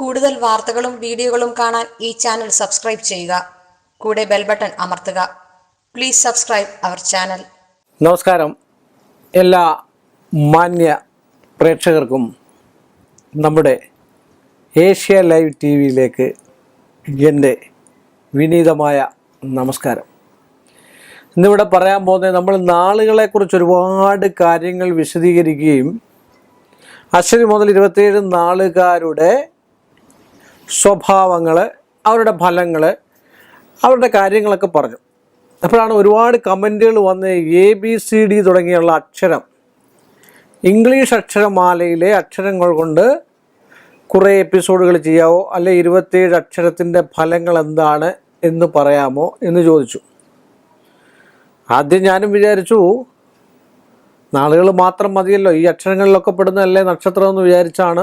കൂടുതൽ വാർത്തകളും വീഡിയോകളും കാണാൻ ഈ ചാനൽ സബ്സ്ക്രൈബ് ചെയ്യുക. കൂടെ ബെൽ ബട്ടൺ അമർത്തുക. Please subscribe our channel. നമസ്കാരം. എല്ലാ മാന്യ പ്രേക്ഷകർക്കും നമ്മുടെ ഏഷ്യ ലൈവ് ടി വിയിലേക്ക് എൻ്റെ വിനീതമായ നമസ്കാരം. ഇന്നിവിടെ പറയാൻ പോകുന്നത് നമ്മൾ നാളുകളെക്കുറിച്ച് ഒരുപാട് കാര്യങ്ങൾ വിശദീകരിക്കുകയും അശ്വതി മുതൽ 27 നാളുകാരുടെ സ്വഭാവങ്ങൾ, അവരുടെ ഫലങ്ങൾ, അവരുടെ കാര്യങ്ങളൊക്കെ പറഞ്ഞു. അപ്പോഴാണ് ഒരുപാട് കമൻറ്റുകൾ വന്ന് ABCD തുടങ്ങിയുള്ള അക്ഷരം, ഇംഗ്ലീഷ് അക്ഷരമാലയിലെ അക്ഷരങ്ങൾ കൊണ്ട് കുറേ എപ്പിസോഡുകൾ ചെയ്യാവോ, അല്ലെ 27 അക്ഷരത്തിൻ്റെ ഫലങ്ങൾ എന്താണ് എന്ന് പറയാമോ എന്ന് ചോദിച്ചു. ആദ്യം ഞാനും വിചാരിച്ചു നാളുകൾ മാത്രം മതിയല്ലോ, ഈ അക്ഷരങ്ങളിലൊക്കെ പെടുന്നതല്ലേ നക്ഷത്രം എന്ന് വിചാരിച്ചാണ്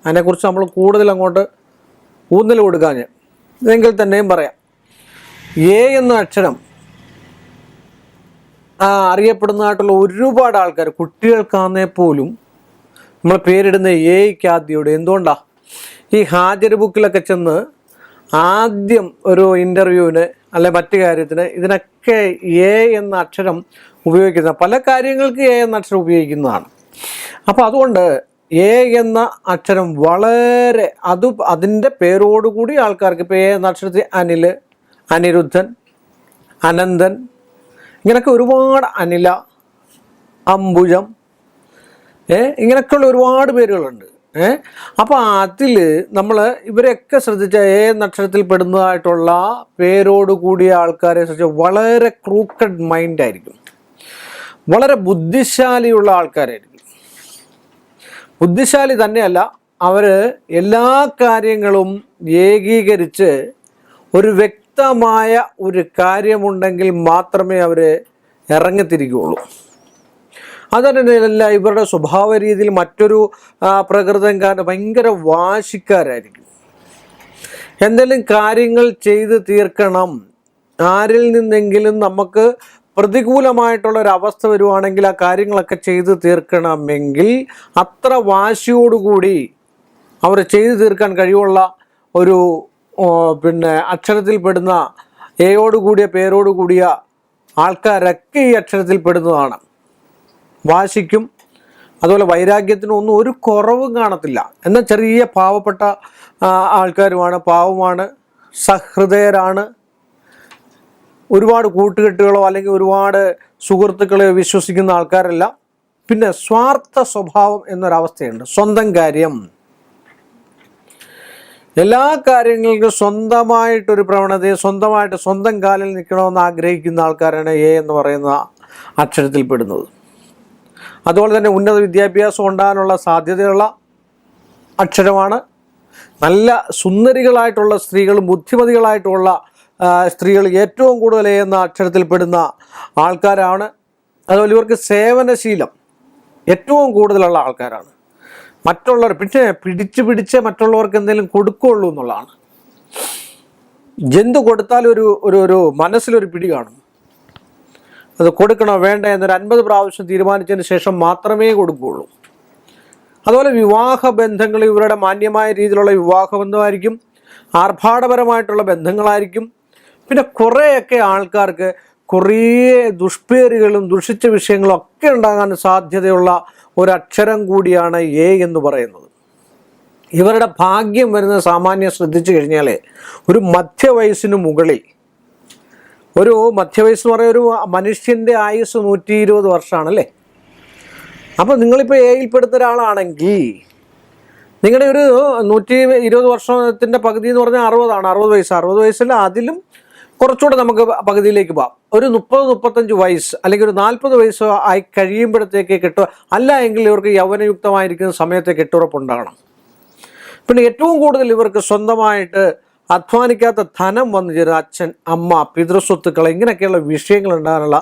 അതിനെക്കുറിച്ച് നമ്മൾ കൂടുതൽ അങ്ങോട്ട് ഊന്നൽ കൊടുക്കാൻ. എങ്കിൽ തന്നെയും പറയാം, എ എന്ന അക്ഷരം അറിയപ്പെടുന്നതായിട്ടുള്ള ഒരുപാട് ആൾക്കാർ, കുട്ടികൾക്കാന്നേ പോലും നമ്മൾ പേരിടുന്ന എയ്ക്കാദ്യയോട്. എന്തുകൊണ്ടാണ് ഈ ഹാജർ ബുക്കിലൊക്കെ ചെന്ന് ആദ്യം ഒരു ഇൻ്റർവ്യൂവിന് അല്ലെ മറ്റു കാര്യത്തിന് ഇതിനൊക്കെ എ എന്ന അക്ഷരം ഉപയോഗിക്കുന്നത്? പല കാര്യങ്ങൾക്ക് എ എന്ന അക്ഷരം ഉപയോഗിക്കുന്നതാണ്. അപ്പോൾ അതുകൊണ്ട് എ എന്ന അക്ഷരം വളരെ അതിൻ്റെ പേരോടുകൂടി ആൾക്കാർക്ക്, ഇപ്പോൾ എ എന്ന അക്ഷരത്തിൽ അനിൽ, അനിരുദ്ധൻ, അനന്തൻ, ഇങ്ങനെയൊക്കെ ഒരുപാട്, അനില, അംബുജം, ഇങ്ങനെയൊക്കെയുള്ള ഒരുപാട് പേരുകളുണ്ട്. അപ്പോൾ അതിൽ നമ്മൾ ഇവരെയൊക്കെ ശ്രദ്ധിച്ച എ എന്ന അക്ഷരത്തിൽ പെടുന്നതായിട്ടുള്ള പേരോട് കൂടിയ ആൾക്കാരെ ശ്രദ്ധിച്ചാൽ വളരെ ക്രൂക്കഡ് മൈൻഡായിരിക്കും, വളരെ ബുദ്ധിശാലിയുള്ള ആൾക്കാരായിരിക്കും. ബുദ്ധിശാലി തന്നെയല്ല, അവർ എല്ലാ കാര്യങ്ങളും ഏകീകരിച്ച് ഒരു വ്യക്തമായ ഒരു കാര്യമുണ്ടെങ്കിൽ മാത്രമേ അവർ ഇറങ്ങിത്തിരിക്കുകയുള്ളൂ. അതല്ല ഇവരുടെ സ്വഭാവ രീതിയിൽ മറ്റൊരു പ്രകൃതംകാരൻ ഭയങ്കര വാശിക്കാരായിരിക്കും. എന്തെങ്കിലും കാര്യങ്ങൾ ചെയ്ത് തീർക്കണം, ആരിൽ നിന്നെങ്കിലും നമുക്ക് പ്രതികൂലമായിട്ടുള്ളൊരവസ്ഥ വരുവാണെങ്കിൽ ആ കാര്യങ്ങളൊക്കെ ചെയ്ത് തീർക്കണമെങ്കിൽ അത്ര വാശിയോടുകൂടി അവർ ചെയ്തു തീർക്കാൻ കഴിവുള്ള ഒരു അക്ഷരത്തിൽ പെടുന്ന എയോടുകൂടിയ പേരോടുകൂടിയ ആൾക്കാരൊക്കെ ഈ അക്ഷരത്തിൽ പെടുന്നതാണ്. വാശിക്കും അതുപോലെ വൈരാഗ്യത്തിനും ഒന്നും ഒരു കുറവും കാണത്തില്ല. എന്നാൽ ചെറിയ പാവപ്പെട്ട ആൾക്കാരുമാണ്, പാവമാണ്, സഹൃദയരാണ്, ഒരുപാട് കൂട്ടുകെട്ടുകളോ അല്ലെങ്കിൽ ഒരുപാട് സുഹൃത്തുക്കളെയോ വിശ്വസിക്കുന്ന ആൾക്കാരല്ല. പിന്നെ സ്വാർത്ഥ സ്വഭാവം എന്നൊരവസ്ഥയുണ്ട്. സ്വന്തം കാര്യം, എല്ലാ കാര്യങ്ങൾക്കും സ്വന്തമായിട്ടൊരു പ്രവണതയെ, സ്വന്തം കാലിൽ നിൽക്കണമെന്ന് ആഗ്രഹിക്കുന്ന ആൾക്കാരാണ് എ എന്ന് പറയുന്ന അക്ഷരത്തിൽ പെടുന്നത്. അതുപോലെ തന്നെ ഉന്നത വിദ്യാഭ്യാസം ഉണ്ടാകാനുള്ള സാധ്യതയുള്ള അക്ഷരമാണ്. നല്ല സുന്ദരികളായിട്ടുള്ള സ്ത്രീകളും ബുദ്ധിമതികളായിട്ടുള്ള സ്ത്രീകൾ ഏറ്റവും കൂടുതൽ എന്ന അക്ഷരത്തിൽ പെടുന്ന ആൾക്കാരാണ്. അതുപോലെ ഇവർക്ക് സേവനശീലം ഏറ്റവും കൂടുതലുള്ള ആൾക്കാരാണ്. മറ്റുള്ളവർ പിടിച്ച് മറ്റുള്ളവർക്ക് എന്തെങ്കിലും കൊടുക്കുകയുള്ളൂ എന്നുള്ളതാണ്. ജന്തു കൊടുത്താൽ ഒരു മനസ്സിലൊരു പിടി കാണും. അത് കൊടുക്കണോ വേണ്ട എന്നൊരു 50 പ്രാവശ്യം തീരുമാനിച്ചതിന് ശേഷം മാത്രമേ കൊടുക്കുകയുള്ളൂ. അതുപോലെ വിവാഹ ബന്ധങ്ങൾ ഇവരുടെ മാന്യമായ രീതിയിലുള്ള വിവാഹ ബന്ധമായിരിക്കും, ആർഭാടപരമായിട്ടുള്ള ബന്ധങ്ങളായിരിക്കും. പിന്നെ കുറേയൊക്കെ ആൾക്കാർക്ക് കുറേ ദുഷ്പേരുകളും ദുഷിച്ച വിഷയങ്ങളും ഒക്കെ ഉണ്ടാകാൻ സാധ്യതയുള്ള ഒരക്ഷരം കൂടിയാണ് എ എന്ന് പറയുന്നത്. ഇവരുടെ ഭാഗ്യം വരുന്നത് സാമാന്യം ശ്രദ്ധിച്ചു കഴിഞ്ഞാൽ ഒരു മധ്യവയസ്സിന് മുകളിൽ, ഒരു മധ്യവയസ്സ് എന്ന് പറയുന്ന ഒരു മനുഷ്യൻ്റെ ആയുസ് 120 വർഷമാണല്ലേ. അപ്പോൾ നിങ്ങളിപ്പോൾ എയിൽപ്പെടുത്ത ഒരാളാണെങ്കിൽ നിങ്ങളുടെ ഒരു 120 വർഷത്തിൻ്റെ പകുതി എന്ന് പറഞ്ഞാൽ 60 വയസ്സ്. 60 വയസ്സിൽ അതിലും കുറച്ചുകൂടെ നമുക്ക് പകുതിയിലേക്ക് പോകാം. ഒരു 30-35 വയസ്സ് അല്ലെങ്കിൽ ഒരു 40 വയസ്സ് ആയി കഴിയുമ്പോഴത്തേക്ക് അല്ല എങ്കിൽ ഇവർക്ക് യൗവനയുക്തമായിരിക്കുന്ന സമയത്ത് കെട്ടുറപ്പുണ്ടാകണം. പിന്നെ ഏറ്റവും കൂടുതൽ ഇവർക്ക് സ്വന്തമായിട്ട് അധ്വാനിക്കാത്ത ധനം വന്നു ചേരുന്ന അച്ഛൻ, അമ്മ, പിതൃസ്വത്തുക്കൾ, ഇങ്ങനെയൊക്കെയുള്ള വിഷയങ്ങൾ ഉണ്ടാകാനുള്ള,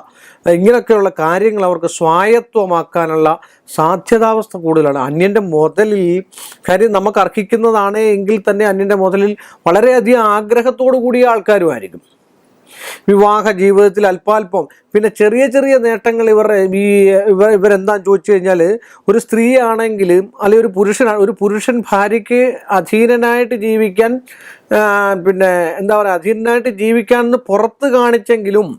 ഇങ്ങനെയൊക്കെയുള്ള കാര്യങ്ങൾ അവർക്ക് സ്വായത്വമാക്കാനുള്ള സാധ്യതാവസ്ഥ കൂടുതലാണ്. അന്യൻ്റെ മുതലിൽ കാര്യം നമുക്ക് അർഹിക്കുന്നതാണ് എങ്കിൽ തന്നെ അന്യൻ്റെ മുതലിൽ വളരെയധികം ആഗ്രഹത്തോടു കൂടിയ ആൾക്കാരുമായിരിക്കും. വിവാഹ ജീവിതത്തിൽ അല്പാൽപ്പം പിന്നെ ചെറിയ ചെറിയ നേട്ടങ്ങൾ ഇവരെന്താന്ന് ചോദിച്ചു കഴിഞ്ഞാൽ, ഒരു സ്ത്രീ ആണെങ്കിലും അല്ലെങ്കിൽ ഒരു പുരുഷൻ ഭാര്യയ്ക്ക് അധീനനായിട്ട് ജീവിക്കാൻ പിന്നെ എന്താ പറയുക, അധീനനായിട്ട് ജീവിക്കാമെന്ന് പുറത്ത് കാണിച്ചെങ്കിലും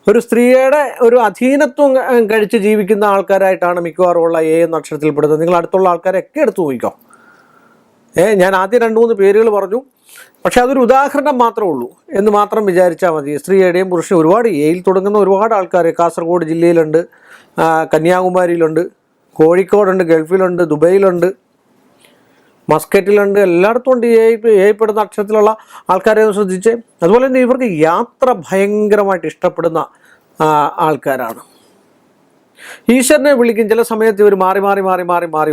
ഒരു സ്ത്രീയുടെ ഒരു അധീനത്വം കഴിച്ച് ജീവിക്കുന്ന ആൾക്കാരായിട്ടാണ് മിക്കവാറും ഉള്ള നക്ഷത്രത്തിൽപ്പെടുന്നത്. നിങ്ങൾ അടുത്തുള്ള ആൾക്കാരൊക്കെ എടുത്തു നോക്കിക്കോ. ഞാൻ ആദ്യം 2-3 പേരുകൾ പറഞ്ഞു, പക്ഷെ അതൊരു ഉദാഹരണം മാത്രമേ ഉള്ളൂ എന്ന് മാത്രം വിചാരിച്ചാൽ മതി. സ്ത്രീയുടെയും പുരുഷനും ഒരുപാട് എയിൽ തുടങ്ങുന്ന ഒരുപാട് ആൾക്കാർ കാസർഗോഡ് ജില്ലയിലുണ്ട്, കന്യാകുമാരിയിലുണ്ട്, കോഴിക്കോടുണ്ട്, ഗൾഫിലുണ്ട്, ദുബൈയിലുണ്ട്, മസ്കറ്റിലുണ്ട്, എല്ലായിടത്തും ഉണ്ട് ഏപ്പെടുന്ന അക്ഷരത്തിലുള്ള ആൾക്കാരെ ശ്രദ്ധിച്ച്. അതുപോലെ തന്നെ ഇവർക്ക് യാത്ര ഭയങ്കരമായിട്ട് ഇഷ്ടപ്പെടുന്ന ആൾക്കാരാണ്. ഈശ്വരനെ വിളിക്കും. ചില സമയത്ത് ഇവർ മാറി മാറി മാറി മാറി മാറി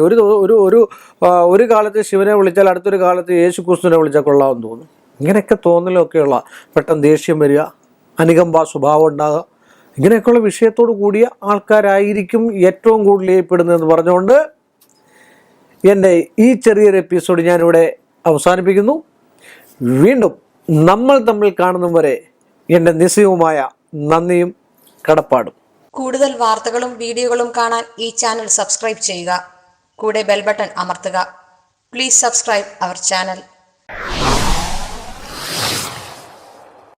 ഒരു കാലത്ത് ശിവനെ വിളിച്ചാൽ അടുത്തൊരു കാലത്ത് യേശു ക്രിസ്തുവിനെ വിളിച്ചാൽ കൊള്ളാമെന്ന് തോന്നും. ഇങ്ങനെയൊക്കെ തോന്നലൊക്കെയുള്ള പെട്ടെന്ന് ദേഷ്യം വരിക, അനുകമ്പ സ്വഭാവം ഉണ്ടാകുക, ഇങ്ങനെയൊക്കെയുള്ള വിഷയത്തോട് കൂടിയ ആൾക്കാരായിരിക്കും ഏറ്റവും കൂടുതൽ ഏൽപ്പെടുന്നതെന്ന് പറഞ്ഞുകൊണ്ട് എൻ്റെ ഈ ചെറിയൊരു എപ്പിസോഡ് ഞാനിവിടെ അവസാനിപ്പിക്കുന്നു. വീണ്ടും നമ്മൾ തമ്മിൽ കാണുന്നതും വരെ എൻ്റെ നിസ്സീമമായ നന്ദിയും കടപ്പാടും. കൂടുതൽ വാർത്തകളും വീഡിയോകളും കാണാൻ ഈ ചാനൽ സബ്സ്ക്രൈബ് ചെയ്യുക. കൂടെ ബെൽ ബട്ടൺ അമർത്തുക. Please subscribe our channel.